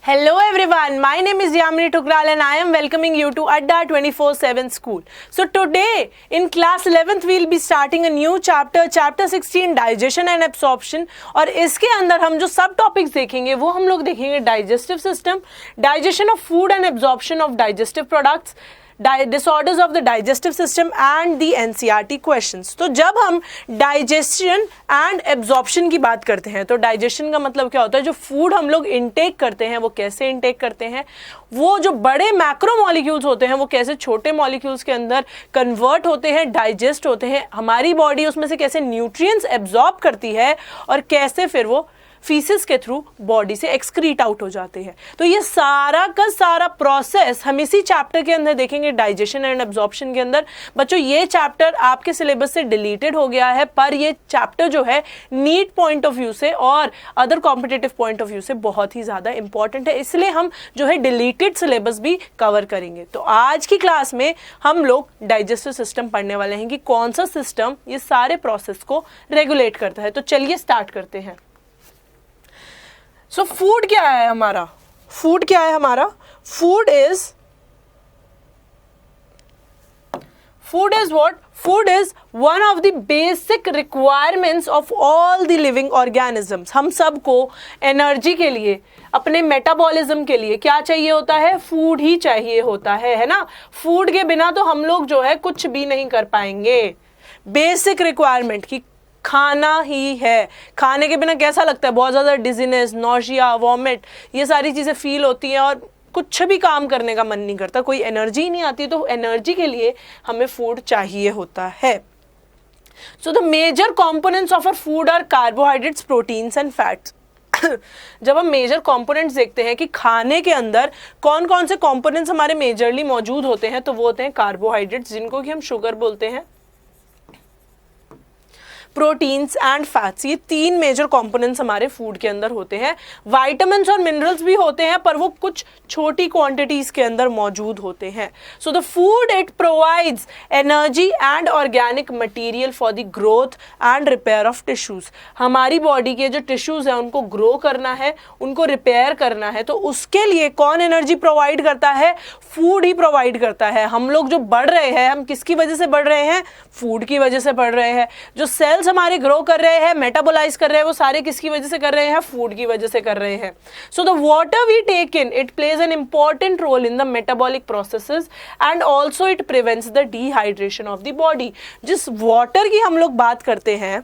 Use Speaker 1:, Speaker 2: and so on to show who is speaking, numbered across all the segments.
Speaker 1: Hello everyone, my name is Yamini Tukral and I am welcoming you to Adda 24/7 School. So today in class 11th we will be starting a new chapter 16 digestion and absorption और इसके अंदर हम जो सब topics देखेंगे वो हम लोग देखेंगे digestive system, digestion of food and absorption of digestive products, disorders of the digestive system and the NCERT questions. तो जब हम digestion and absorption की बात करते हैं तो digestion का मतलब क्या होता है, जो फूड हम लोग इनटेक करते हैं वो कैसे इनटेक करते हैं, वो जो बड़े मैक्रो मॉलिक्यूल्स होते हैं वो कैसे छोटे मॉलिक्यूल्स के अंदर कन्वर्ट होते हैं, डाइजेस्ट होते हैं, हमारी बॉडी उसमें से कैसे न्यूट्रिएंट्स एब्जॉर्ब करती है और कैसे फिर वो फीसिस के थ्रू बॉडी से एक्सक्रीट आउट हो जाते हैं. तो ये सारा का सारा प्रोसेस हम इसी चैप्टर के अंदर देखेंगे, डाइजेशन एंड एब्जॉर्प्शन के अंदर. बच्चों ये चैप्टर आपके सिलेबस से डिलीटेड हो गया है, पर ये चैप्टर जो है नीट पॉइंट ऑफ व्यू से और other competitive point of view से बहुत ही ज़्यादा इंपॉर्टेंट है, इसलिए हम जो है डिलीटेड सिलेबस भी कवर करेंगे. तो आज की क्लास में हम लोग डाइजेस्टिव सिस्टम पढ़ने वाले हैं कि कौन सा सिस्टम ये सारे प्रोसेस को रेगुलेट करता है. तो चलिए स्टार्ट करते हैं. सो फूड क्या है हमारा? फूड क्या है हमारा? Food is what? Food is one of the basic requirements of all the living organisms. हम सबको एनर्जी के लिए, अपने मेटाबॉलिज्म के लिए क्या चाहिए होता है? फूड ही चाहिए होता है ना. फूड के बिना तो हम लोग जो है कुछ भी नहीं कर पाएंगे. बेसिक रिक्वायरमेंट की खाना ही है. खाने के बिना कैसा लगता है? बहुत ज़्यादा डिजीनेस, नॉशिया, वॉमिट, ये सारी चीज़ें फील होती हैं और कुछ भी काम करने का मन नहीं करता, कोई एनर्जी नहीं आती. तो एनर्जी के लिए हमें फूड चाहिए होता है. So the major components of our food are carbohydrates, proteins and fats. जब हम मेजर कंपोनेंट्स देखते हैं कि खाने के अंदर कौन कौन से कंपोनेंट्स हमारे मेजरली मौजूद होते हैं, तो वो होते हैं कार्बोहाइड्रेट्स, जिनको कि हम शुगर बोलते हैं, प्रोटीन्स एंड फैट्स. ये तीन मेजर कंपोनेंट्स हमारे फूड के अंदर होते हैं. विटामिन्स और मिनरल्स भी होते हैं, पर वो कुछ छोटी क्वांटिटीज के अंदर मौजूद होते हैं. So the food it provides energy and organic material for the growth and repair of tissues. हमारी बॉडी के जो टिश्यूज हैं उनको ग्रो करना है, उनको रिपेयर करना है, तो उसके लिए कौन एनर्जी प्रोवाइड करता है? फूड ही प्रोवाइड करता है. हम लोग जो बढ़ रहे हैं, हम किसकी वजह से बढ़ रहे हैं? फूड की वजह से बढ़ रहे हैं. जो सेल्स हमारे ग्रो कर रहे हैं, मेटाबोलाइज कर रहे हैं, वो सारे किसकी वजह से कर रहे हैं? फूड की वजह से कर रहे हैं. So the water we take in, it plays an important role in the metabolic processes and also it prevents the dehydration of the body. जिस वाटर की हम लोग बात करते हैं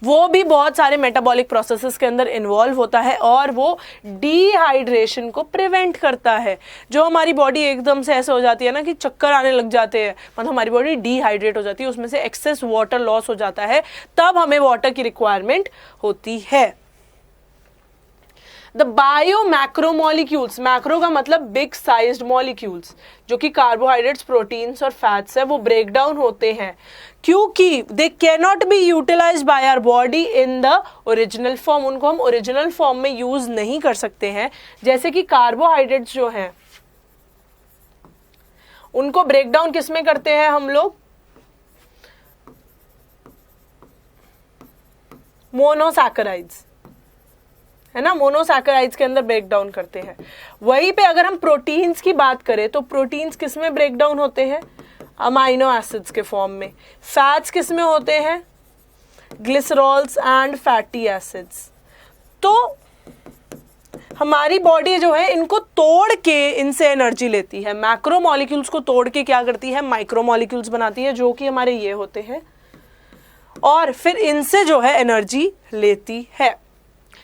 Speaker 1: वो भी बहुत सारे मेटाबॉलिक प्रोसेसेस के अंदर इन्वॉल्व होता है और वो डिहाइड्रेशन को प्रिवेंट करता है. जो हमारी बॉडी एकदम से ऐसे हो जाती है ना कि चक्कर आने लग जाते हैं, मतलब हमारी बॉडी डिहाइड्रेट हो जाती है, उसमें से एक्सेस वाटर लॉस हो जाता है, तब हमें वाटर की रिक्वायरमेंट होती है. द बायो मैक्रोमोलिक्यूल्स, मैक्रो का मतलब बिग साइज्ड मॉलिक्यूल्स, जो कि कार्बोहाइड्रेट्स, प्रोटीन्स और फैट्स है, वो ब्रेक डाउन होते हैं क्योंकि they can not be utilised by our body in the original form. उनको हम ओरिजिनल फॉर्म में यूज नहीं कर सकते हैं. जैसे कि कार्बोहाइड्रेट्स जो हैं उनको ब्रेक डाउन किस में करते हैं हम लोग? मोनोसैकेराइड्स, है ना, मोनोसैकेराइड्स के अंदर ब्रेक डाउन करते हैं. वहीं पे अगर हम प्रोटीन्स की बात करें तो प्रोटीन्स किस में ब्रेक डाउन होते हैं? अमाइनो एसिड्स के फॉर्म में. फैट्स किस में होते हैं? Glycerols and fatty acids. तो हमारी बॉडी जो है इनको तोड़ के इनसे एनर्जी लेती है. मैक्रो मॉलिक्यूल्स को तोड़ के क्या करती है? माइक्रो मॉलिक्यूल्स बनाती है, जो कि हमारे ये होते हैं, और फिर इनसे जो है एनर्जी लेती है.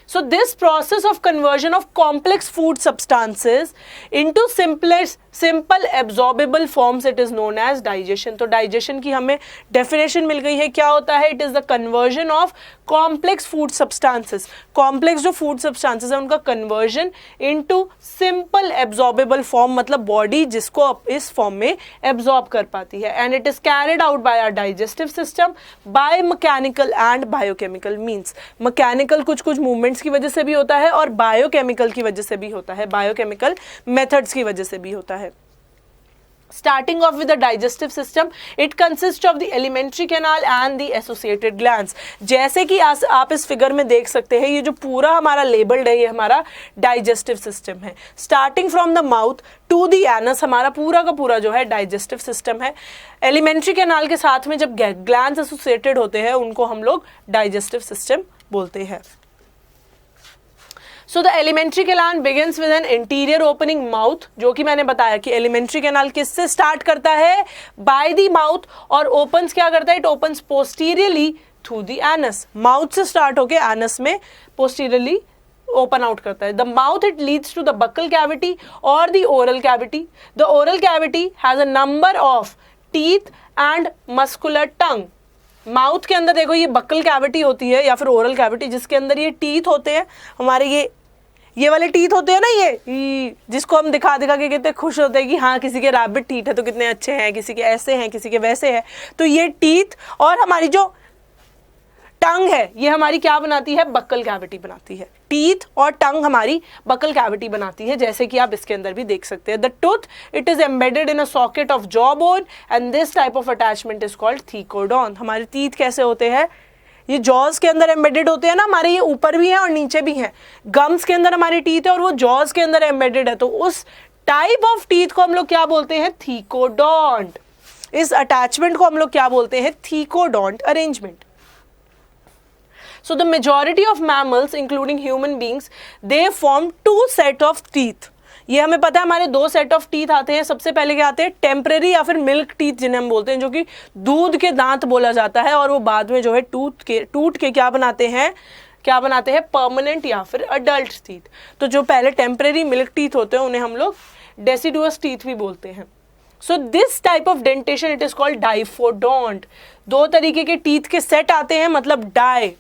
Speaker 1: So this process of conversion of complex food substances into simple absorbable forms, it is known as digestion. तो digestion की हमें definition मिल गई है. क्या होता है? It is the conversion of complex food substances. Complex जो food substances है उनका conversion into simple absorbable form, मतलब body जिसको इस form में absorb कर पाती है. And it is carried out by our digestive system by mechanical and biochemical means. Mechanical कुछ movements की वजह से भी होता है और बायोकेमिकल की वजह से भी होता है, बायोकेमिकल मेथड्स की वजह से भी होता है. Starting off with the digestive system, it consists of the alimentary canal and the associated glands. जैसे कि आप इस फिगर में देख सकते हैं, ये जो पूरा हमारा लेबल्ड है ये हमारा डाइजेस्टिव सिस्टम है. Starting from the mouth to the anus हमारा पूरा का पूरा जो है डाइजेस्टिव सिस्टम है. एलिमेंट्री कैनाल के साथ में जब ग्लैंड्स एसोसिएटेड होते हैं उनको हम लोग डाइजेस्टिव सिस्टम बोलते हैं. So the alimentary canal begins with an interior opening mouth, जो कि मैंने बताया कि एलिमेंट्री कैनाल किससे स्टार्ट करता है, बाय द माउथ, और ओपन्स क्या करता है, it opens posteriorly through the anus. Mouth से स्टार्ट होके एनस में पोस्टीरियरली ओपन आउट करता है. The mouth it leads to the buccal cavity और the oral cavity. The oral cavity has a number of teeth and muscular tongue. Mouth के अंदर देखो ये बक्कल कैविटी होती है या फिर ओरल कैविटी, जिसके अंदर ये टीथ होते हैं हमारे, ये वाले टीथ होते हैं ना, ये जिसको हम दिखा के कितने खुश होते हैं कि हाँ किसी के रैबिट टीथ है तो कितने अच्छे हैं, किसी के ऐसे हैं, किसी के वैसे हैं. तो ये टीथ और हमारी जो टंग है ये हमारी क्या बनाती है, बक्कल कैविटी बनाती है. टीथ और टंग हमारी बक्कल कैविटी बनाती है, जैसे कि आप इसके अंदर भी देख सकते हैं. The tooth it is embedded in a socket of jaw bone and this type of attachment is called thecodont. हमारे टीथ कैसे होते हैं, ये जॉज के अंदर एम्बेडेड होते हैं ना हमारे, ये ऊपर भी हैं और नीचे भी हैं. गम्स के अंदर हमारी टीथ है और वो जॉज के अंदर एम्बेडेड है, तो उस टाइप ऑफ टीथ को हम लोग क्या बोलते हैं, थीकोडॉन्ट. इस अटैचमेंट को हम लोग क्या बोलते हैं, thecodont arrangement. So the majority of mammals, including human beings, they form two set of teeth. ये हमें पता है हमारे दो सेट ऑफ टीथ आते हैं. सबसे पहले क्या आते हैं, टेम्परेरी या फिर मिल्क टीथ जिन्हें हम बोलते हैं, जो कि दूध के दांत बोला जाता है, और वो बाद में जो है टूट के क्या बनाते हैं, परमानेंट या फिर अडल्ट टीथ. तो जो पहले टेम्परेरी मिल्क टीथ होते हैं उन्हें हम लोग डेसिडुअस टीथ भी बोलते हैं. So this type of dentition it is called diphyodont. दो तरीके के टीथ के सेट आते हैं, मतलब डाई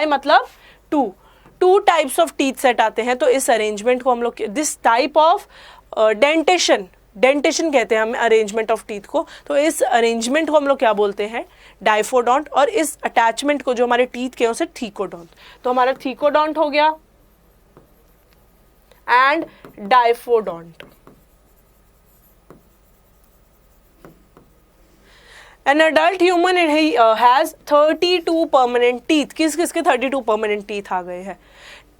Speaker 1: मतलब two types of teeth set आते हैं. तो इस अरेंजमेंट को हम लोग, दिस टाइप ऑफ डेंटेशन कहते हैं हम अरेंजमेंट ऑफ टीथ को. तो इस अरेंजमेंट को हम लोग क्या बोलते हैं, डाइफोडोंट, और इस अटैचमेंट को जो हमारे टीथ के उसे थीकोडोंट. तो हमारा थीकोडोंट हो गया and diphyodont. An adult human has 32 permanent teeth. किस किस के 32 permanent teeth आ गए हैं,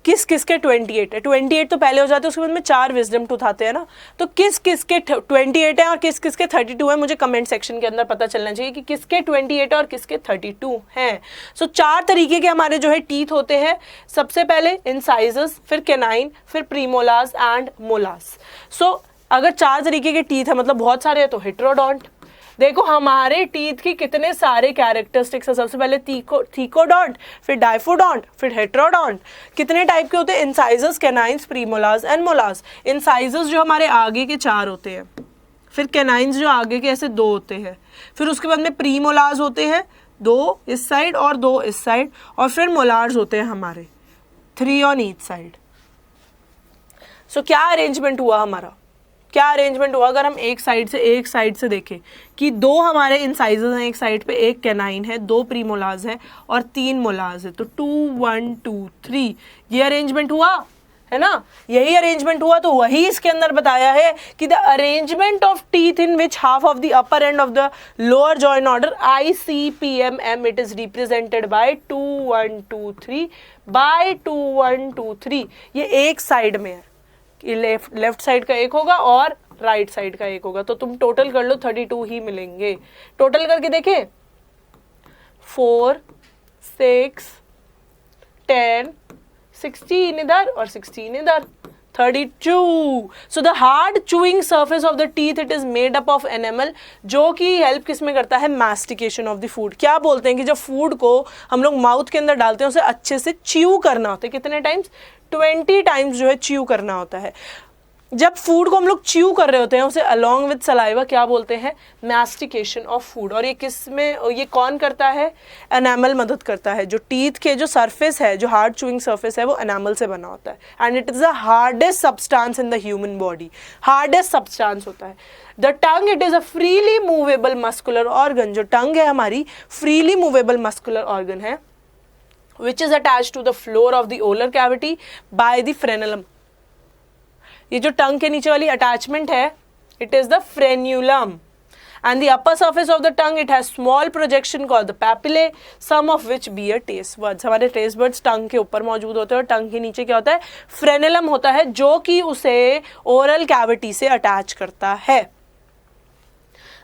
Speaker 1: किस किस के 28 है. 28 तो पहले हो जाते हैं, उसके बाद में 4 विजडम टूथ आते हैं ना. तो किस किस के 28 है और किस किस के 32 है, मुझे कमेंट सेक्शन के अंदर पता चलना चाहिए कि किसके 28 और किसके 32 हैं. सो 4 तरीके के हमारे जो है टीथ होते हैं. सबसे पहले इंसाइजस, फिर कैनाइन, फिर प्रीमोलास एंड मोलास. सो अगर 4 तरीके के टीथ है मतलब बहुत सारे हैं, तो हेट्रोडोंट. देखो हमारे टीथ की कितने सारे कैरेक्टरिस्टिक्स है. सबसे पहले थीकोडोंट, फिर डाइफोडोंट, फिर हेट्रोडोंट. कितने टाइप के होते हैं, इंसाइजस, कैनाइन्स, प्रीमोलास एंड मोलास. इंसाइजस जो हमारे आगे के 4 होते हैं, फिर कैनाइन्स जो आगे के ऐसे 2 होते हैं, फिर उसके बाद में प्रीमोलास होते हैं 2 इस साइड और 2 इस साइड, और फिर मोलार्स होते हैं हमारे 3 ऑन ईच साइड. सो क्या अरेंजमेंट हुआ हमारा, क्या अरेंजमेंट हुआ अगर हम एक साइड से देखें कि 2 हमारे इंसाइजस हैं एक साइड पे, एक कैनाइन है, 2 प्रीमोलार्स है और 3 मोलार्स है. तो 2 1 2 3 ये अरेंजमेंट हुआ है ना, यही अरेंजमेंट हुआ. तो वही इसके अंदर बताया है कि the arrangement of teeth in which half of the upper and of the lower jaw in order ICPMM it is represented by 2 1 2 3 by 2 1 2 3. ये एक साइड में है, लेफ्ट साइड का एक होगा और राइट साइड का एक होगा. तो तुम टोटल कर लो 32 ही मिलेंगे. टोटल करके देखें 4 6 10 16 इधर और 16 इधर, 32. So the hard chewing surface of the teeth it is made up of enamel, जो कि हेल्प किस में करता है, मैस्टिकेशन ऑफ द फूड. क्या बोलते हैं कि जब फूड को हम लोग माउथ के अंदर डालते हैं उसे अच्छे से च्यू करना होता है. कितने टाइम्स, 20 टाइम्स जो है च्यू करना होता है. जब फूड को हम लोग च्यू कर रहे होते हैं उसे अलॉन्ग विद सलाइवा क्या बोलते हैं, मैस्टिकेशन ऑफ फूड. और ये किस में, ये कौन करता है, एनामल मदद करता है. जो टीथ के जो सरफेस है, जो हार्ड चूइंग सरफेस है, वो एनामल से बना होता है. And it is the hardest substance in the human body, hardest substance होता है. The tongue it is a freely movable muscular organ. जो टंग है हमारी फ्रीली मूवेबल मस्कुलर ऑर्गन है, which is attached to the floor of the olar cavity by the frenulum. ये जो टंग के नीचे वाली अटैचमेंट है It is the frenulum. And the upper surface of the tongue, it has small projection called the papillae, some of which bear taste buds. हमारे taste buds टंग के ऊपर मौजूद होते हैं और टंग के नीचे क्या होता है, फ्रेनुलम होता है, जो कि उसे ओरल कैविटी से अटैच करता है.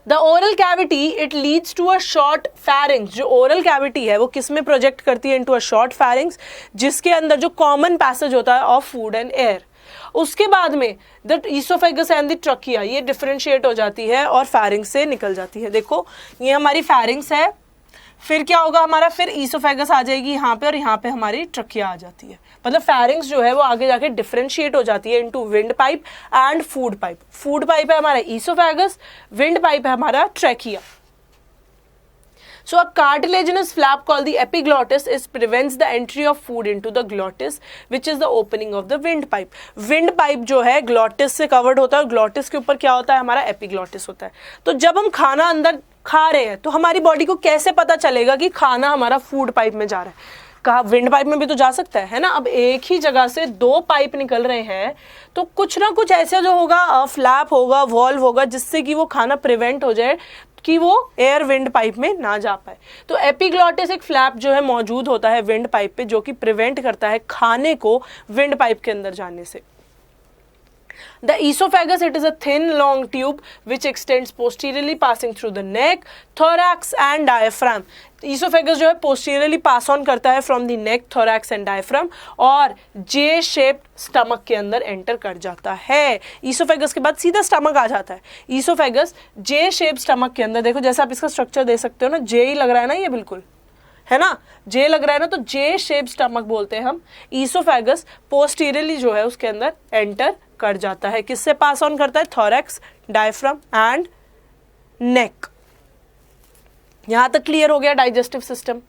Speaker 1: The oral cavity, it leads to a short pharynx. जो oral cavity है वो किस में प्रोजेक्ट करती है, into a short pharynx, जिसके अंदर जो कॉमन पैसेज होता है ऑफ फूड एंड एयर. उसके बाद में the oesophagus and the trachea, ये डिफरेंशिएट हो जाती है और फैरिंग्स से निकल जाती है. देखो ये हमारी फैरिंग्स है, फिर क्या होगा हमारा, फिर ईसोफेगस आ जाएगी यहाँ पे और यहाँ पे हमारी ट्रकिया आ जाती है. मतलब फैरिंग्स जो है वो आगे जाके डिफरेंशिएट हो जाती है into wind pipe and food pipe. Food pipe है हमारा ईसोफेगस, विंड पाइप है हमारा trachea. So a cartilaginous flap called the epiglottis prevents the entry of food into the glottis, which is the opening of the windpipe. Windpipe जो है glottis से covered होता है और glottis के ऊपर क्या होता है, हमारा epiglottis होता है. तो जब हम खाना अंदर खा रहे हैं तो हमारी बॉडी को कैसे पता चलेगा कि खाना हमारा फूड पाइप में जा रहा है. कहा विंड पाइप में भी तो जा सकता है ना. अब एक ही जगह से दो पाइप निकल रहे हैं तो कुछ ना कुछ ऐसा जो होगा, फ्लैप होगा, वॉल्व होगा, जिससे कि वो खाना प्रिवेंट हो जाए कि वो एयर विंड पाइप में ना जा पाए. तो एपिग्लॉटिस एक फ्लैप जो है मौजूद होता है विंड पाइप पे, जो कि प्रिवेंट करता है खाने को विंड पाइप के अंदर जाने से. The esophagus, it is a thin long tube which extends posteriorly passing through the neck, thorax and diaphragm. Esophagus जो है posteriorly pass on करता है from the neck, thorax and diaphragm और J-shaped stomach के अंदर enter कर जाता है. Esophagus के बाद सीधा stomach आ जाता है. Esophagus J-shaped stomach के अंदर, देखो जैसा आप इसका स्ट्रक्चर दे सकते हो ना, J ही लग रहा है ना, ये बिल्कुल है ना, J लग रहा है ना, तो J shaped stomach बोलते हैं हम. Esophagus posteriorly जो है उसके अंदर enter कर जाता है. किससे पास ऑन करता है, थॉरैक्स, डायफ्राम एंड नेक. यहां तक क्लियर हो गया डाइजेस्टिव सिस्टम.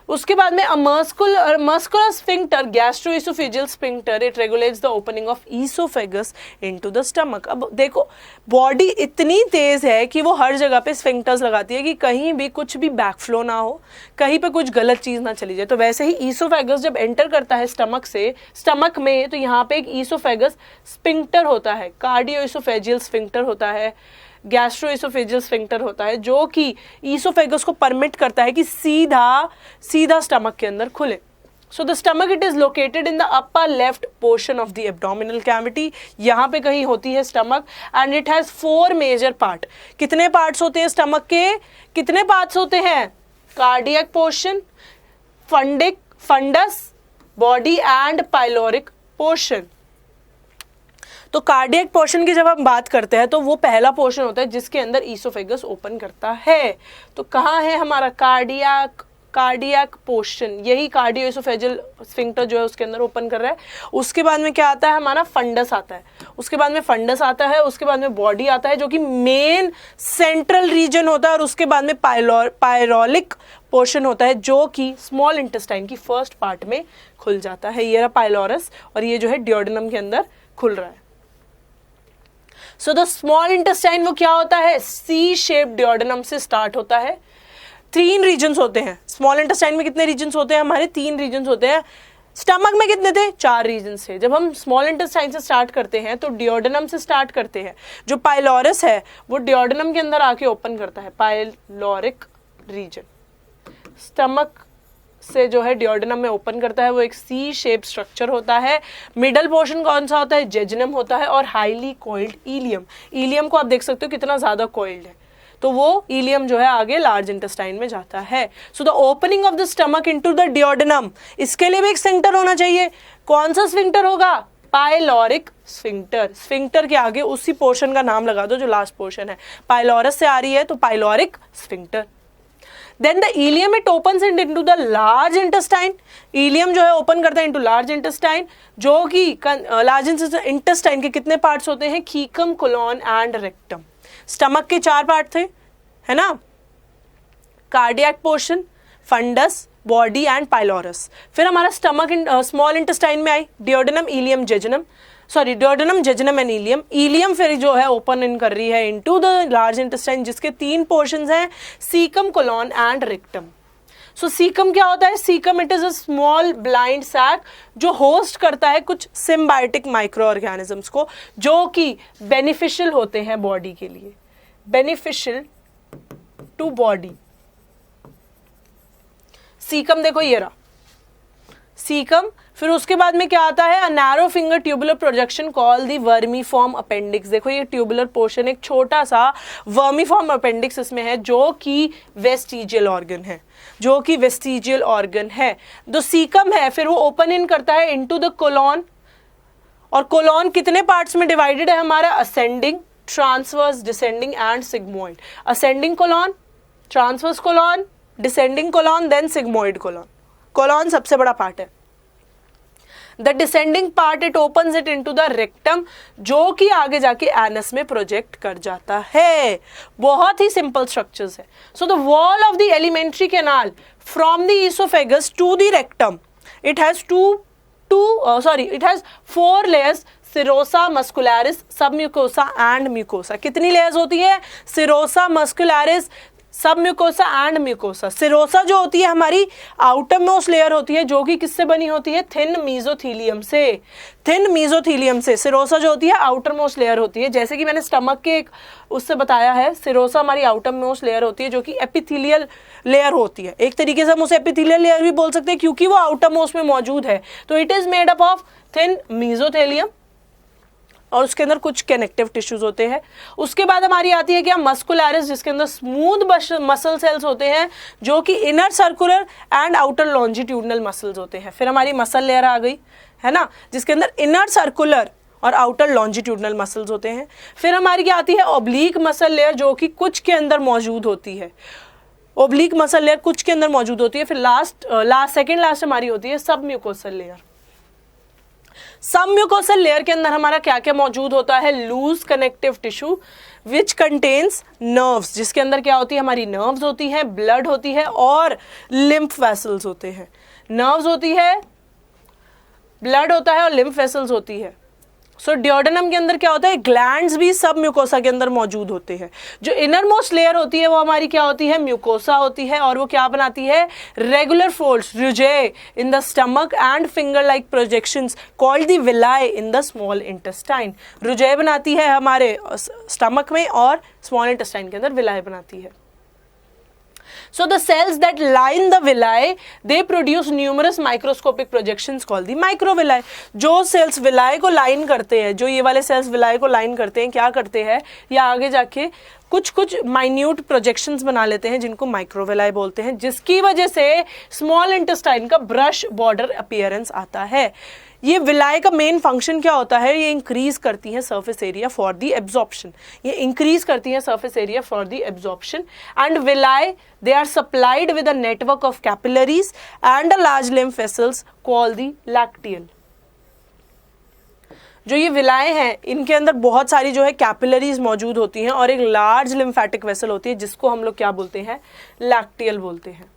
Speaker 1: उसके बाद में muscular sphincter, gastro-oesophageal sphincter, it regulates the opening of oesophagus into the stomach. अब देखो बॉडी इतनी तेज है कि वो हर जगह पे स्फिंक्टर्स लगाती है कि कहीं भी कुछ भी बैकफ्लो ना हो, कहीं पे कुछ गलत चीज ना चली जाए. तो वैसे ही ईसोफेगस जब एंटर करता है स्टमक में, तो यहाँ पे एक ईसोफेगस स्फिंक्टर होता है, कार्डियोइसोफेजियल स्फिंक्टर होता है, गैस्ट्रोइसोफेजियल स्फिंक्टर होता है, जो कि ईसोफेगस को परमिट करता है कि सीधा स्टमक के अंदर खुले. So the stomach, it is located in the upper left portion of the abdominal cavity. यहाँ पे कहीं होती है stomach and it has 4 major part. कितने पार्ट्स होते हैं स्टमक के, कितने पार्ट्स होते हैं, cardiac portion, fundus, body and pyloric portion. तो कार्डियक पोर्शन की जब हम बात करते हैं तो वो पहला पोर्शन होता है जिसके अंदर ईसोफेगस ओपन करता है. तो कहाँ है हमारा कार्डियक पोर्शन, यही कार्डियोइसोफेजियल स्फिंक्टर जो है उसके अंदर ओपन कर रहा है. उसके बाद में क्या आता है, हमारा फंडस आता है. उसके बाद में फंडस आता है, उसके बाद में बॉडी आता है जो कि मेन सेंट्रल रीजन होता है, और उसके बाद में पायरोलिक पोर्शन होता है जो कि स्मॉल इंटेस्टाइन की फर्स्ट पार्ट में खुल जाता है. ये रहा पाइलोरस और ये जो है डियोडेनम के अंदर खुल रहा है. सो द स्मॉल इंटेस्टाइन वो क्या होता है, सी शेप डियोडेनम से स्टार्ट होता है. 3 रीजन्स होते हैं स्मॉल इंटेस्टाइन में. कितने रीजन्स होते हैं हमारे, 3 रीजन्स होते हैं. स्टमक में कितने थे, 4 रीजन्स थे. जब हम स्मॉल इंटेस्टाइन से स्टार्ट करते हैं तो डियोडेनम से स्टार्ट करते हैं. जो पाइलोरस है वो डियोडेनम के अंदर आके ओपन करता है, पाइलोरिक रीजन. स्टमक से जो है डियोडेनम में ओपन करता है, वो एक सी शेप स्ट्रक्चर होता है. मिडल पोर्शन कौन सा होता है, जेजुनम होता है, और हाईली कोइल्ड इलियम. इलियम को आप देख सकते हो कितना ज्यादा कोइल्ड है, तो वो इलियम जो है आगे लार्ज इंटेस्टाइन में जाता है. So the opening of the stomach into the duodenum, इसके लिए भी एक स्फिंक्टर होना चाहिए. कौन सा स्फिंक्टर होगा, पाइलोरिक स्फिंक्टर. स्फिंक्टर के आगे उसी पोर्शन का नाम लगा दो जो लास्ट पोर्शन है. पाइलोरस से आ रही है तो pyloric sphincter. Then the ileum, it opens into the large intestine. Ileum जो है ओपन करता है into large intestine, जो कि large intestine के कितने पार्ट्स होते हैं, caecum, colon and rectum. Stomach के 4 पार्ट थे, है ना, cardiac portion, fundus, body and pylorus. फिर हमारा स्टमक स्मॉल इंटेस्टाइन में आई duodenum, ileum, jejunum, duodenum, jejunum and ileum. Ileum फिर जो है ओपन इन कर रही है इनटू द लार्ज इंटेस्टाइन, जिसके 3 पोर्शंस हैं, caecum, colon and rectum. So caecum क्या होता है? Caecum it is a small blind sac जो होस्ट करता है कुछ सिम्बायोटिक माइक्रो ऑर्गेनिजम्स को जो कि बेनिफिशियल होते हैं बॉडी के लिए, बेनिफिशियल टू बॉडी। सीकम देखो ये रहा सीकम। फिर उसके बाद में क्या आता है? A narrow finger tubular projection call the vermiform appendix. देखो ये ट्यूबुलर पोर्शन एक छोटा सा वर्मीफॉर्म अपेंडिक्स इसमें है जो कि वेस्टिजियल ऑर्गन है, जो कि वेस्टिजियल ऑर्गन है। जो सीकम है फिर वो ओपन इन करता है इनटू द कोलॉन, और कोलॉन कितने पार्ट्स में डिवाइडेड है हमारा? Ascending, transverse, descending and sigmoid. Ascending colon, transverse colon, descending colon, then sigmoid colon. Colon सबसे बड़ा पार्ट है। The descending part it opens it into the rectum जो कि आगे जाके एनस में प्रोजेक्ट कर जाता है। बहुत ही सिंपल स्ट्रक्चर्स है। So the wall of the alimentary canal from the oesophagus to the rectum it has it has 4 layers, serosa, muscularis, submucosa and mucosa. कितनी लेयर्स होती है? Serosa, muscularis, submucosa and mucosa. Serosa जो होती है हमारी outer most layer होती है जो कि किससे बनी होती है? थिन मीजोथीलियम से। थिन मीजोथीलियम से सिरोसा जो होती है आउटर मोस्ट लेयर होती है। जैसे कि मैंने स्टमक के एक उससे बताया है, सिरोसा हमारी आउटर मोस्ट लेयर होती है जो कि एपिथेलियल लेयर होती है। एक तरीके से हम उसे एपिथेलियल लेयर भी बोल सकते हैं क्योंकि वो आउटर मोस्ट में मौजूद है। तो it is made up of thin mesothelium और उसके अंदर कुछ कनेक्टिव टिश्यूज होते हैं। उसके बाद हमारी आती है क्या? मस्कुलरिस, जिसके अंदर स्मूथ मसल सेल्स होते हैं जो कि inner circular and outer longitudinal muscles होते हैं। फिर हमारी मसल लेयर आ गई है ना, जिसके अंदर इनर सर्कुलर और आउटर लॉन्जिट्यूडनल मसल्स होते हैं। फिर हमारी क्या आती है? ऑब्लिक मसल लेयर जो कि कुछ के अंदर मौजूद होती है। ऑब्लिक मसल लेयर कुछ के अंदर मौजूद होती है। फिर सेकेंड लास्ट हमारी होती है submucosal layer. Submucosal layer के अंदर हमारा क्या क्या मौजूद होता है? Loose connective tissue which contains nerves, जिसके अंदर क्या होती है? हमारी नर्व्स होती हैं, ब्लड होती है और लिम्फ वेसल्स होते हैं। नर्व्स होती है, ब्लड होता है और लिम्फ वेसल्स होती है। सो डियोडेनम के अंदर क्या होता है? ग्लैंड्स भी सब म्यूकोसा के अंदर मौजूद होते हैं। जो इनर मोस्ट लेयर होती है वो हमारी क्या होती है? म्यूकोसा होती है और वो क्या बनाती है? Regular folds, rugae in the stomach and finger like projections called the villi in the small intestine. Rugae बनाती है हमारे स्टमक में और स्मॉल इंटेस्टाइन के अंदर विलाई बनाती है। So the cells that line the villi, they produce numerous microscopic projections called the microvilli. जो सेल्स विलाई को लाइन करते हैं, जो ये वाले सेल्स विलाई को लाइन करते हैं, क्या करते हैं? या आगे जाके कुछ माइन्यूट प्रोजेक्शंस बना लेते हैं जिनको माइक्रोविलाई बोलते हैं, जिसकी वजह से स्मॉल इंटेस्टाइन का ब्रश बॉर्डर अपीयरेंस आता है। ये विलाई का मेन फंक्शन क्या होता है? ये इंक्रीज करती है surface area for the absorption. ये इंक्रीज करती है surface area for the absorption and villi they are supplied with a network of capillaries and a large lymph vessels called the lacteal. जो ये विलाएं हैं इनके अंदर बहुत सारी जो है कैपिलरीज मौजूद होती हैं और एक लार्ज लिम्फेटिक वेसल होती है जिसको हम लोग क्या बोलते हैं? लैक्टियल बोलते हैं।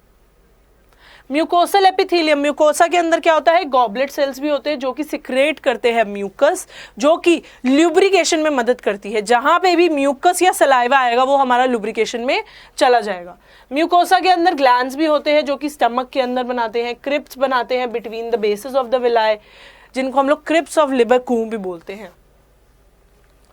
Speaker 1: म्यूकोसल एपिथेलियम, म्यूकोसा के अंदर क्या होता है? गॉबलेट सेल्स भी होते हैं जो कि सिक्रेट करते हैं म्यूकस, जो कि लुब्रिकेशन में मदद करती है। जहां पे भी म्यूकस या सलाइवा आएगा वो हमारा लुब्रिकेशन में चला जाएगा। म्यूकोसा के अंदर ग्लैंड्स भी होते हैं जो कि स्टमक के अंदर बनाते हैं, क्रिप्स बनाते हैं between the bases of the villi, जिनको हम लोग क्रिप्स ऑफ लिबरकूम भी बोलते हैं।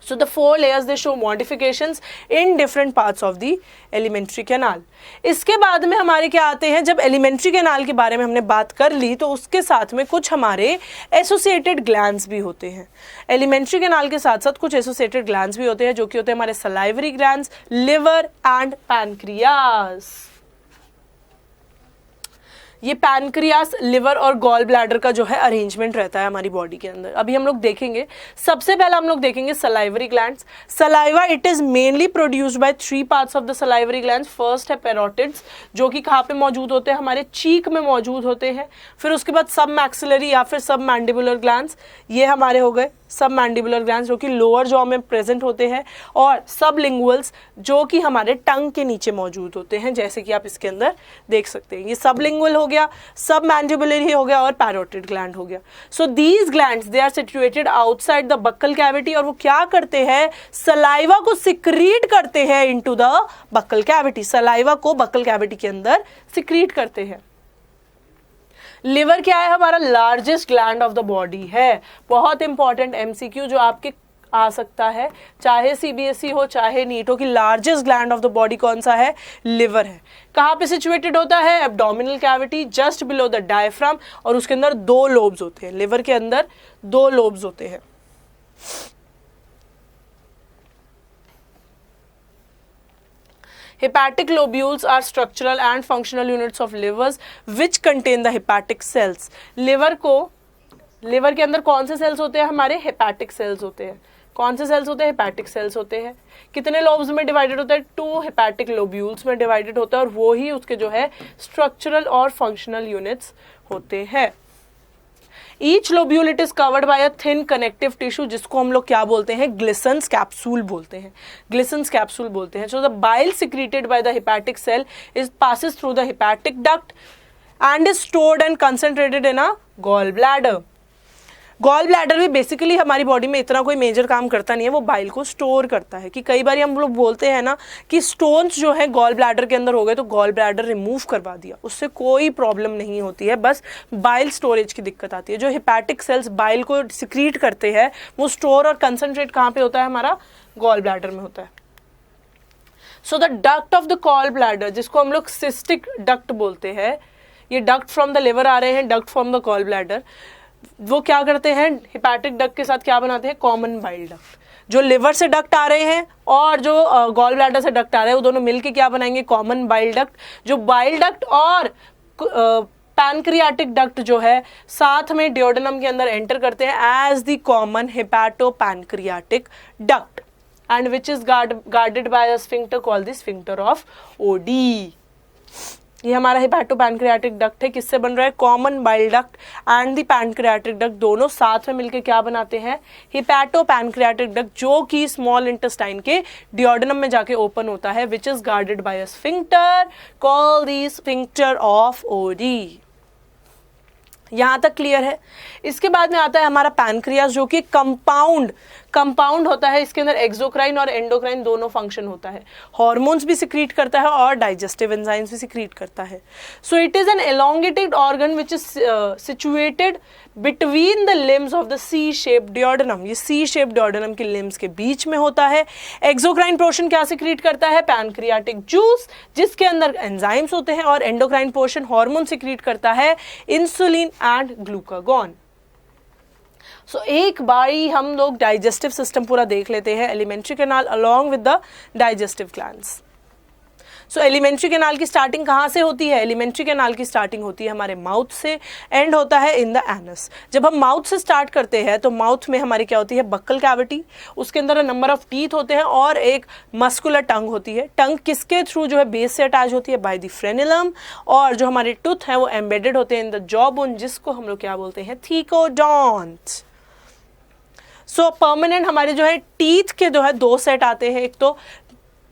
Speaker 1: So the 4 layers they show modifications in different parts of the elementary canal. इसके बाद में हमारे क्या आते हैं? जब elementary canal के बारे में हमने बात कर ली तो उसके साथ में कुछ हमारे associated glands भी होते हैं। elementary canal के साथ साथ कुछ associated glands भी होते हैं जो कि होते हैं हमारे salivary glands, liver and pancreas। ये पैनक्रियास, लिवर और गॉल ब्लैडर का जो है अरेंजमेंट रहता है हमारी बॉडी के अंदर। अभी हम लोग देखेंगे, सबसे पहले हम लोग देखेंगे salivary glands. Saliva it is mainly produced by 3 parts of the salivary glands. First है पैरोटिड्स जो कि कहाँ पे मौजूद होते हैं? हमारे चीक में मौजूद होते हैं। फिर उसके बाद सब मैक्सिलरी या फिर सब मैंडिबुलर ग्लैंड्स, ये हमारे हो गए सब मैंडिबुलर ग्लैंड्स जो कि लोअर जॉ में प्रेजेंट होते हैं, और सबलिंगुअल्स जो कि हमारे टंग के नीचे मौजूद होते हैं, जैसे कि आप इसके अंदर देख सकते हैं। ये सबलिंगुअल हो गया, सब मैंडिबुलरी हो गया और पैरोटिड ग्लैंड हो गया। So these glands they are situated outside the buccal cavity, और वो क्या करते हैं, सलाइवा को सिक्रीट करते हैं into the buccal cavity, saliva को बक्कल कैविटी के अंदर सिक्रीट करते हैं। लिवर क्या है, हमारा largest gland of the body है। बहुत इंपॉर्टेंट एमसीक्यू जो आपके आ सकता है, चाहे सीबीएसई हो चाहे नीट हो, कि largest gland of the body कौन सा है, लिवर है। कहाँ पे सिचुएटेड होता है, abdominal cavity just below the diaphragm, और उसके अंदर 2 लोब्स होते हैं, लिवर के अंदर 2 लोब्स होते हैं। Hepatic lobules are structural and functional units of livers which contain the hepatic cells. Liver के अंदर कौन से सेल्स होते हैं, हमारे हेपैटिक सेल्स होते हैं। कौन से सेल्स होते हैं, हेपैटिक सेल्स होते हैं। कितने लोब्स में डिवाइडेड होता है, 2 हेपैटिक लोब्यूल्स में डिवाइडेड होता है, और वो ही उसके जो है स्ट्रक्चरल और फंक्शनल यूनिट्स होते हैं। Each lobule it is covered by a thin connective tissue, जिसको हम लोग क्या बोलते हैं, ग्लिसन्स कैप्सूल बोलते हैं, ग्लिसन्स कैप्सूल बोलते हैं। So the bile secreted by the hepatic cell is passes through the hepatic duct and is stored and concentrated in a gallbladder. Gallbladder भी बेसिकली हमारी बॉडी में इतना कोई मेजर काम करता नहीं है, वो बाइल को स्टोर करता है। कि कई बार हम लोग बोलते हैं ना कि स्टोन्स जो है गॉल ब्लैडर के अंदर हो गए तो गॉल ब्लैडर रिमूव करवा दिया, उससे कोई प्रॉब्लम नहीं होती है, बस बाइल स्टोरेज की दिक्कत आती है। जो हेपैटिक सेल्स बाइल को सिक्रीट करते हैं वो स्टोर और कंसंट्रेट कहाँ पे होता है, हमारा गॉल ब्लैडर में होता है। So the duct of the gallbladder, जिसको हम लोग सिस्टिक डक्ट बोलते हैं, ये डक्ट फ्रॉम द लिवर आ रहे हैं, duct from the gallbladder, वो क्या करते हैं, हेपैटिक डक्ट के साथ क्या बनाते हैं, कॉमन बाइल डक्ट। जो लिवर से डक्ट आ रहे हैं और जो गॉल ब्लैडर से डक्ट आ रहे हैं, वो दोनों मिलके क्या बनाएंगे, कॉमन बाइल डक्ट। जो बाइल डक्ट और पैनक्रियाटिक डक्ट जो है साथ में डिओडेनम के अंदर एंटर करते हैं as the common hepato pancreatic duct, and which is guarded by a sphincter called the sphincter of Oddi. ये हमारा हेपैटोपैनक्रियाटिक डक्ट है, किससे बन रहा है, common bile duct and the pancreatic duct दोनों साथ में मिलकर क्या बनाते हैं, हेपैटोपैनक्रियाटिक डक्ट, जो कि स्मॉल इंटेस्टाइन के डिओडेनम में जाके ओपन होता है, विच is guarded by a sphincter called the sphincter of OD. यहाँ तक क्लियर है। इसके बाद में आता है हमारा पैनक्रियास, जो कि कंपाउंड होता है, इसके अंदर एक्सोक्राइन और एंडोक्राइन दोनों फंक्शन होता है, हार्मोन्स भी सिक्रीट करता है और डाइजेस्टिव एंजाइम्स भी सिक्रीट करता है। So it is an elongated organ which is situated between the limbs of the C shape duodenum. ये सी शेप डिओडेनम के लिम्स के बीच में होता है। एक्सोक्राइन पोर्शन क्या सिक्रीट करता है, पैनक्रियाटिक जूस, जिसके अंदर एंजाइम्स होते हैं, और एंडोक्राइन पोर्शन हार्मोन सिक्रीट करता है, इंसुलिन एंड ग्लूकागॉन। सो एक बारी हम लोग डाइजेस्टिव सिस्टम पूरा देख लेते हैं, alimentary canal along with the digestive glands. So alimentary canal की स्टार्टिंग कहाँ से होती है, एलिमेंट्री कैनाल की स्टार्टिंग होती है हमारे माउथ से, एंड होता है इन द एनस। जब हम माउथ से स्टार्ट करते हैं तो माउथ में हमारी क्या होती है, बक्कल कैविटी, उसके अंदर नंबर ऑफ टीथ होते हैं और एक मस्कुलर टंग होती है। टंग किसके थ्रू जो है, बेस से अटैच होती है बाय द फ्रेनिलम, और जो हमारे टूथ हैं वो एम्बेडेड होते हैं इन द जॉ बोन, जिसको हम लोग क्या बोलते हैं, थीकोडॉन्ट। सो परमानेंट हमारे जो है टीथ के जो है 2 सेट आते हैं, एक तो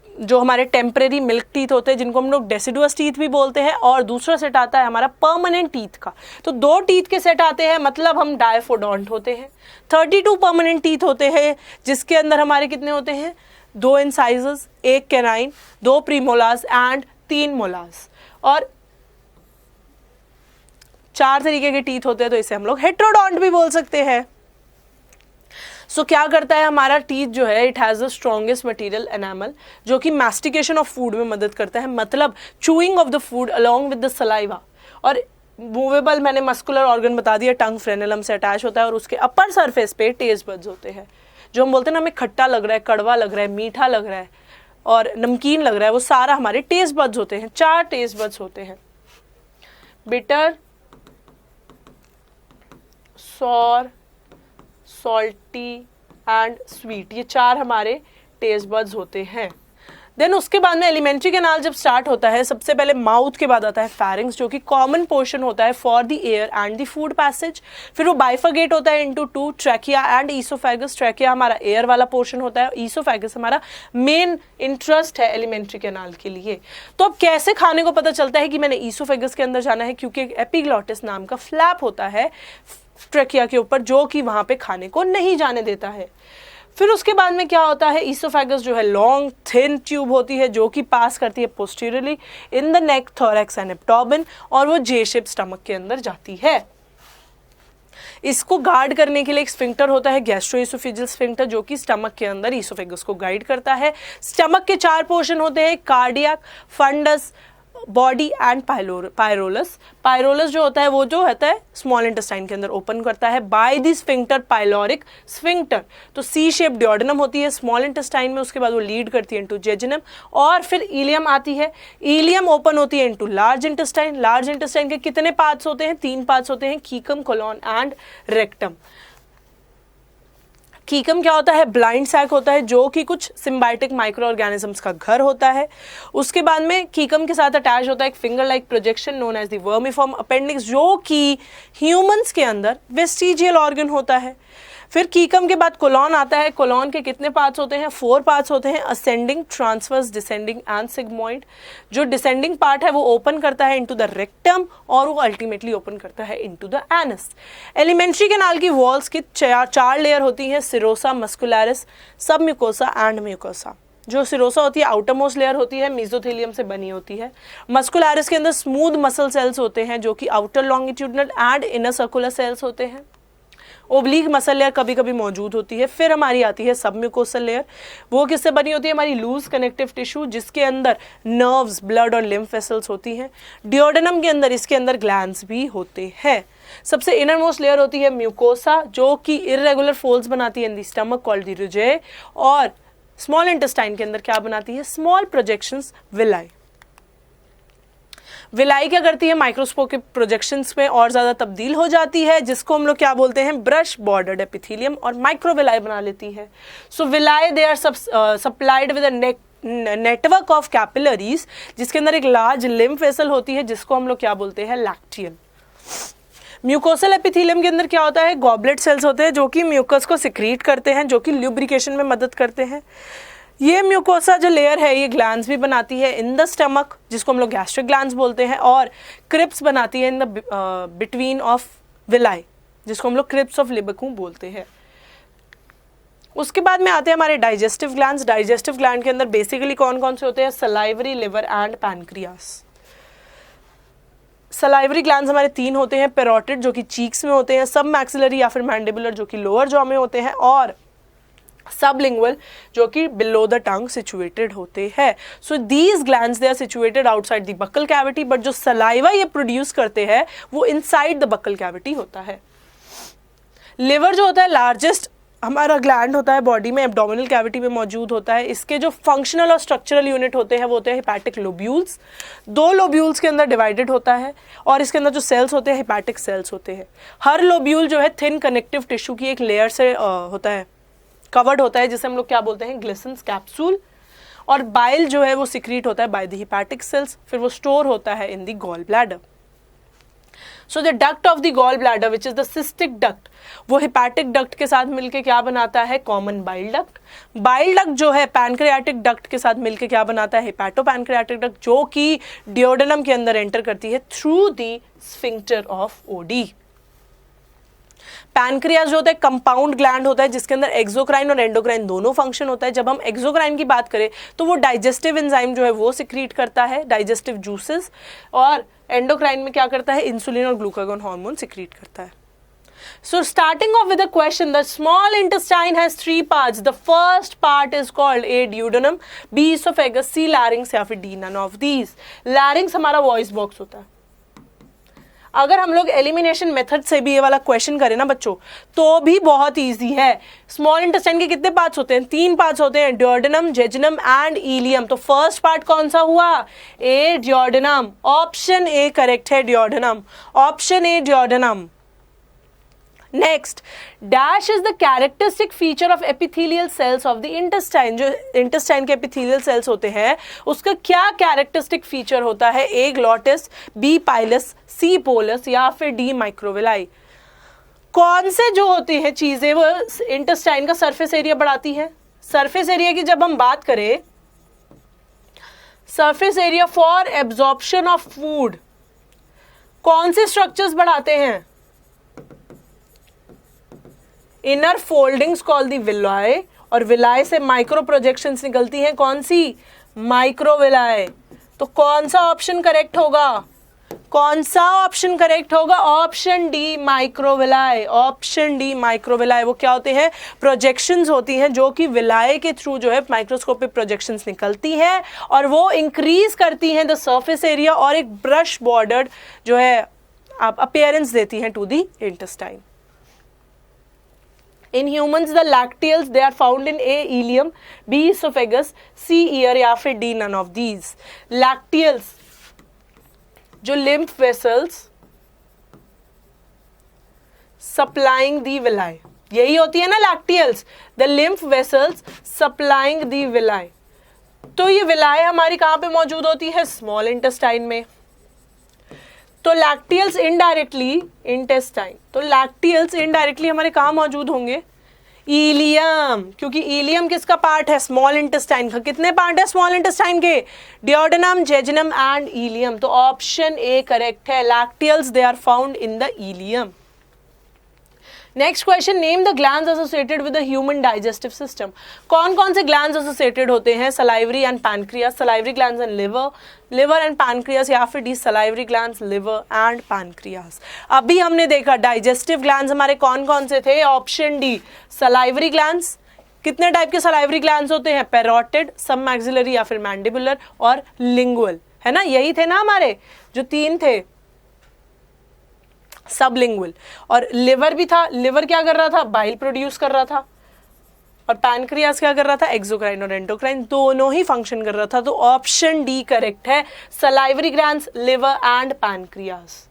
Speaker 1: जो हमारे टेम्परेरी मिल्क टीथ होते हैं जिनको हम लोग डेसिडुअस टीथ भी बोलते हैं, और दूसरा सेट आता है हमारा परमानेंट टीथ का। तो 2 टीथ के सेट आते हैं, मतलब हम डायफोडोंट होते हैं। 32 परमानेंट टीथ होते हैं, जिसके अंदर हमारे कितने होते हैं, 2 इंसाइजर्स, 1 कैनाइन, 2 प्रीमोलार्स एंड 3 मोलार्स, और 4 तरीके के टीथ होते हैं, तो इसे हम लोग हेट्रोडोंट भी बोल सकते हैं। सो क्या करता है हमारा टीथ जो है, it has the strongest material enamel, जो कि मैस्टिकेशन ऑफ फूड में मदद करता है, मतलब chewing of the food along with the saliva. और मूवेबल मैंने मस्कुलर ऑर्गन बता दिया, टंग फ्रेनिलम से अटैच होता है, और उसके अपर सरफेस पे टेस्ट बड्स होते हैं। जो हम बोलते हैं ना, हमें खट्टा लग रहा है, कड़वा लग रहा है, मीठा लग रहा है और नमकीन लग रहा है, वो सारा हमारे टेस्ट बड्स होते हैं। 4 टेस्ट बड्स होते हैं, bitter, sour, salty and sweet, ये 4 हमारे टेस्ट बड्स होते हैं। देन उसके बाद में एलिमेंट्री कैनाल जब स्टार्ट होता है, सबसे पहले माउथ के बाद आता है फेरिंग्स, जो कि कॉमन पोर्शन होता है for the air and the food passage. फिर वो बाइफरगेट होता है into two, trachea and oesophagus. Trachea हमारा एयर वाला पोर्शन होता है, ईसोफेगस हमारा मेन इंटरेस्ट है एलिमेंट्री कैनाल के लिए। तो अब कैसे खाने को पता चलता है कि मैंने ईसोफेगस के अंदर जाना है, क्योंकि एपिग्लॉटिस नाम का फ्लैप होता है ट्रैकिया के ऊपर, जो कि वहां पे खाने को नहीं जाने देता है। फिर उसके बाद में क्या होता है, ईसोफेगस जो है लॉन्ग थिन ट्यूब होती है, जो कि पास करती है posteriorly in the neck, thorax and abdomen, और वो जे शेप स्टमक के अंदर जाती है। इसको गार्ड करने के लिए एक स्फिंक्टर होता है, गैस्ट्रोइसोफेजियल स्फिंक्टर, जो कि स्टमक के अंदर ईसोफेगस को गाइड करता है। स्टमक के 4 पोर्शन होते हैं, कार्डियक, फंडस, बॉडी एंड पायरोलस। पायरोलस जो होता है वो जो होता है स्मॉल इंटेस्टाइन के अंदर ओपन करता है by the sphincter pyloric sphincter. तो सी शेप डियोडेनम होती है स्मॉल इंटेस्टाइन में, उसके बाद वो लीड करती है इनटू जेजुनम, और फिर इलियम आती है। इलियम ओपन होती है into large intestine. Large intestine के कितने पार्ट्स होते हैं, 3 पार्ट्स होते हैं, कीकम, कोलोन एंड रेक्टम। कीकम क्या होता है, ब्लाइंड सैक होता है, जो कि कुछ सिम्बायोटिक माइक्रो ऑर्गेनिजम्स का घर होता है। उसके बाद में कीकम के साथ अटैच होता है एक finger like projection known as the vermiform appendix, जो कि ह्यूमंस के अंदर वेस्टिजियल ऑर्गन होता है। फिर कीकम के बाद कोलॉन आता है। कोलॉन के कितने पार्ट्स होते हैं, 4 पार्ट्स होते हैं, ascending, transverse, descending and sigmoid. जो डिसेंडिंग पार्ट है वो ओपन करता है इनटू द रेक्टम, और वो अल्टीमेटली ओपन करता है into the anus. Alimentary canal की वॉल्स की 4 लेयर होती हैं, serosa, muscularis, submucosa and mucosa. जो सिरोसा होती है आउटर मोस्ट लेयर होती है, मेसोथेलियम से बनी होती है। मस्कुलरिस के अंदर स्मूथ मसल सेल्स होते हैं, जो कि outer longitudinal and inner circular cells होते हैं। ओब्लिक मसल लेयर कभी कभी मौजूद होती है। फिर हमारी आती है सब म्यूकोसल लेयर, वो किससे बनी होती है, हमारी लूज कनेक्टिव टिश्यू, जिसके अंदर नर्व्स, ब्लड और लिम्फ वेसल्स होती हैं। डियोडेनम के अंदर इसके अंदर ग्लैंड्स भी होते हैं। सबसे इनर मोस्ट लेयर होती है म्यूकोसा, जो कि इर्रेगुलर फोल्ड्स बनाती है in the stomach called the rugae, और स्मॉल इंटेस्टाइन के अंदर क्या बनाती है, स्मॉल प्रोजेक्शंस, विलाई। विलाई क्या करती है, माइक्रोस्कोपिक प्रोजेक्शंस में और ज्यादा तब्दील हो जाती है, जिसको हम लोग क्या बोलते हैं, ब्रश बॉर्डर्ड एपिथेलियम, और माइक्रोविलाई बना लेती है। So villi they are supplied with a network of capillaries, जिसके अंदर एक लार्ज लिम्फ वेसल होती है, जिसको हम लोग क्या बोलते हैं, लैक्टियन। म्यूकोसल एपिथेलियम के अंदर क्या होता है, गॉबलेट सेल्स होते हैं, जो कि म्यूकस को सिक्रीट करते हैं, जो कि ल्यूब्रिकेशन में मदद करते हैं। ये म्यूकोसा जो लेयर है ये ग्लैंड्स भी बनाती है इन द स्टमक, जिसको हम लोग गैस्ट्रिक ग्लैंड्स बोलते हैं, और क्रिप्स बनाती है in the between of villi, जिसको हम लोग क्रिप्स ऑफ लिबकू बोलते हैं। उसके बाद में आते हैं हमारे डाइजेस्टिव ग्लैंड्स। डाइजेस्टिव ग्लैंड के अंदर बेसिकली कौन कौन से होते हैं, salivary, liver and pancreas. Salivary glands हमारे 3 होते हैं, पेरोटिड जो कि चीक्स में होते हैं, सब मैक्सिलरी या फिर मैंडिबुलर जो कि लोअर जॉ में होते हैं, और सबलिंगुअल जो कि बिलो द टंग सिचुएटेड होते हैं। So these glands they are situated outside the buccal cavity, but जो सलाइवा ये प्रोड्यूस करते हैं वो इनसाइड द बक्कल कैविटी होता है। लिवर जो होता है लार्जेस्ट हमारा ग्लैंड होता है बॉडी में, एब्डोमिनल कैविटी में मौजूद होता है। इसके जो फंक्शनल और स्ट्रक्चरल यूनिट होते हैं वो होते हैं हेपेटिक लोब्यूल्स। 2 लोब्यूल्स के अंदर डिवाइडेड होता है, और इसके अंदर जो सेल्स होते हैं हेपेटिक सेल्स होते हैं। हर लोब्यूल जो है थिन कनेक्टिव टिश्यू की एक लेयर से होता है, कवर्ड होता है, जिसे हम लोग क्या बोलते हैं, ग्लिसन्स कैप्सूल। और बाइल जो है वो सिक्रीट होता है बाय द हेपेटिक सेल्स, फिर वो स्टोर होता है in the gallbladder. So the duct of the gallbladder which is the cystic duct, वो हेपेटिक डक्ट के साथ मिलके क्या बनाता है, common bile duct. Bile duct जो है पैनक्रियाटिक डक्ट के साथ मिलके क्या बनाता है, हेपेटो पैनक्रियाटिक डक्ट, जो कि डियोडेनम के अंदर एंटर करती है through the sphincter of OD. Pancreas जो होता है कंपाउंड ग्लैंड होता है, जिसके अंदर एक्सोक्राइन और एंडोक्राइन दोनों फंक्शन होता है। जब हम एक्सोक्राइन की बात करें तो वो डाइजेस्टिव एंजाइम जो है वो सिक्रीट करता है, डाइजेस्टिव जूसेस, और एंडोक्राइन में क्या करता है, इंसुलिन और ग्लूकागॉन हार्मोन सिक्रीट करता है। So starting off with a question, the small intestine has 3 parts. The first part is called A. duodenum, B. esophagus, C. larynx या फिर D. none of these. Larynx हमारा voice box होता है। अगर हम लोग एलिमिनेशन मेथड से भी ये वाला क्वेश्चन करें ना बच्चों, तो भी बहुत इजी है। स्मॉल इंटेस्टाइन के कितने पार्ट्स होते हैं, 3 पार्ट्स होते हैं, डियोडेनम, जेजुनम एंड इलियम। तो फर्स्ट पार्ट कौन सा हुआ, A duodenum. Option A correct है, duodenum. Option A duodenum. Next, dash is the characteristic feature of epithelial cells of the intestine. जो इंटेस्टाइन के एपिथेलियल सेल्स होते हैं उसका क्या कैरेक्टरिस्टिक फीचर होता है? A glottis, B pilus, C polus या फिर डी माइक्रोविलाई। कौन से जो होती है चीजें वो इंटेस्टाइन का सरफेस एरिया बढ़ाती है? सरफेस एरिया की जब हम बात करें, surface area for absorption of food, कौन से स्ट्रक्चर्स बढ़ाते हैं? इनर फोल्डिंग्स कॉल दी विलाई, और विलाई से माइक्रो प्रोजेक्शंस निकलती हैं, कौन सी? माइक्रोविलाई। तो कौन सा ऑप्शन करेक्ट होगा? कौन सा ऑप्शन करेक्ट होगा? Option D microvilli. Option D microvilli. वो क्या होते हैं? प्रोजेक्शंस होती हैं जो कि विलाई के थ्रू जो है माइक्रोस्कोपिक प्रोजेक्शंस निकलती हैं और वो इंक्रीज करती हैं द सरफेस एरिया और एक ब्रश बॉर्डर्ड जो है आप अपीयरेंस देती हैं to the intestine. In humans, the lacteals they are found in A. ileum, B. esophagus, C. ear या फिर D. none of these. Lacteals जो lymph vessels supplying the villi, यही होती है ना lacteals, the lymph vessels supplying the villi। तो ये villi हमारी कहाँ पे मौजूद होती है? small intestine में। तो लैक्टियल्स इनडायरेक्टली इंटेस्टाइन, तो लैक्टियल्स इनडायरेक्टली हमारे कहाँ मौजूद होंगे? इलियम, क्योंकि इलियम किसका पार्ट है? स्मॉल इंटेस्टाइन का। कितने पार्ट है स्मॉल इंटेस्टाइन के? Duodenum, jejunum and ileum. तो ऑप्शन ए करेक्ट है, lacteals they are found in the ileum. Next question, name the glands associated with the human digestive system. कौन कौन से ग्लैंड्स एसोसिएटेड होते हैं? Salivary and pancreas, salivary glands and liver, liver and pancreas या फिर D salivary glands, liver and pancreas. अभी हमने देखा डाइजेस्टिव ग्लैंड्स हमारे कौन कौन से थे? Option D salivary glands. कितने टाइप के सलाइवरी ग्लैंड्स होते हैं? पैरोटिड, सब मैक्सिलरी या फिर मैंडिबुलर और लिंगुअल, है ना? यही थे ना हमारे जो तीन थे, सबलिंगुअल। और लिवर भी था, लिवर क्या कर रहा था? बाइल प्रोड्यूस कर रहा था। और पैनक्रियास क्या कर रहा था? एक्सोक्राइन और एंडोक्राइन दोनों ही फंक्शन कर रहा था। तो ऑप्शन डी करेक्ट है, salivary glands, liver and pancreas.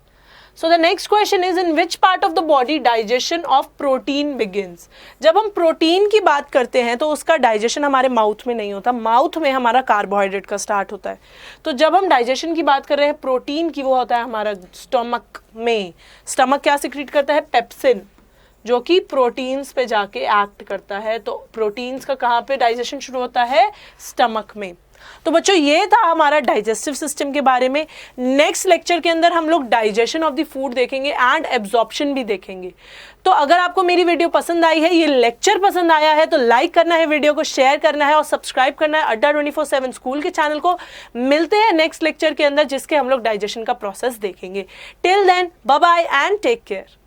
Speaker 1: So the next question is in which part of the body digestion of protein begins. जब हम प्रोटीन की बात करते हैं तो उसका डाइजेशन हमारे माउथ में नहीं होता, माउथ में हमारा कार्बोहाइड्रेट का स्टार्ट होता है। तो जब हम डाइजेशन की बात कर रहे हैं प्रोटीन की, वो होता है हमारा स्टमक में। स्टमक क्या सिक्रीट करता है? पेप्सिन, जो कि प्रोटीन्स पे जाके एक्ट करता है। तो प्रोटीन्स का कहाँ पे डाइजेशन शुरू होता है? स्टमक में। तो बच्चों ये था हमारा डाइजेस्टिव सिस्टम के बारे में। नेक्स्ट लेक्चर के अंदर हम लोग डाइजेशन ऑफ द फूड देखेंगे एंड एब्जॉर्प्शन भी देखेंगे। तो अगर आपको मेरी वीडियो पसंद आई है, ये लेक्चर पसंद आया है, तो लाइक करना है, वीडियो को शेयर करना है और सब्सक्राइब करना है अड्डा 24/7 स्कूल के चैनल को। मिलते हैं नेक्स्ट लेक्चर के अंदर जिसके हम लोग डाइजेशन का प्रोसेस देखेंगे। Till then bye bye and take care.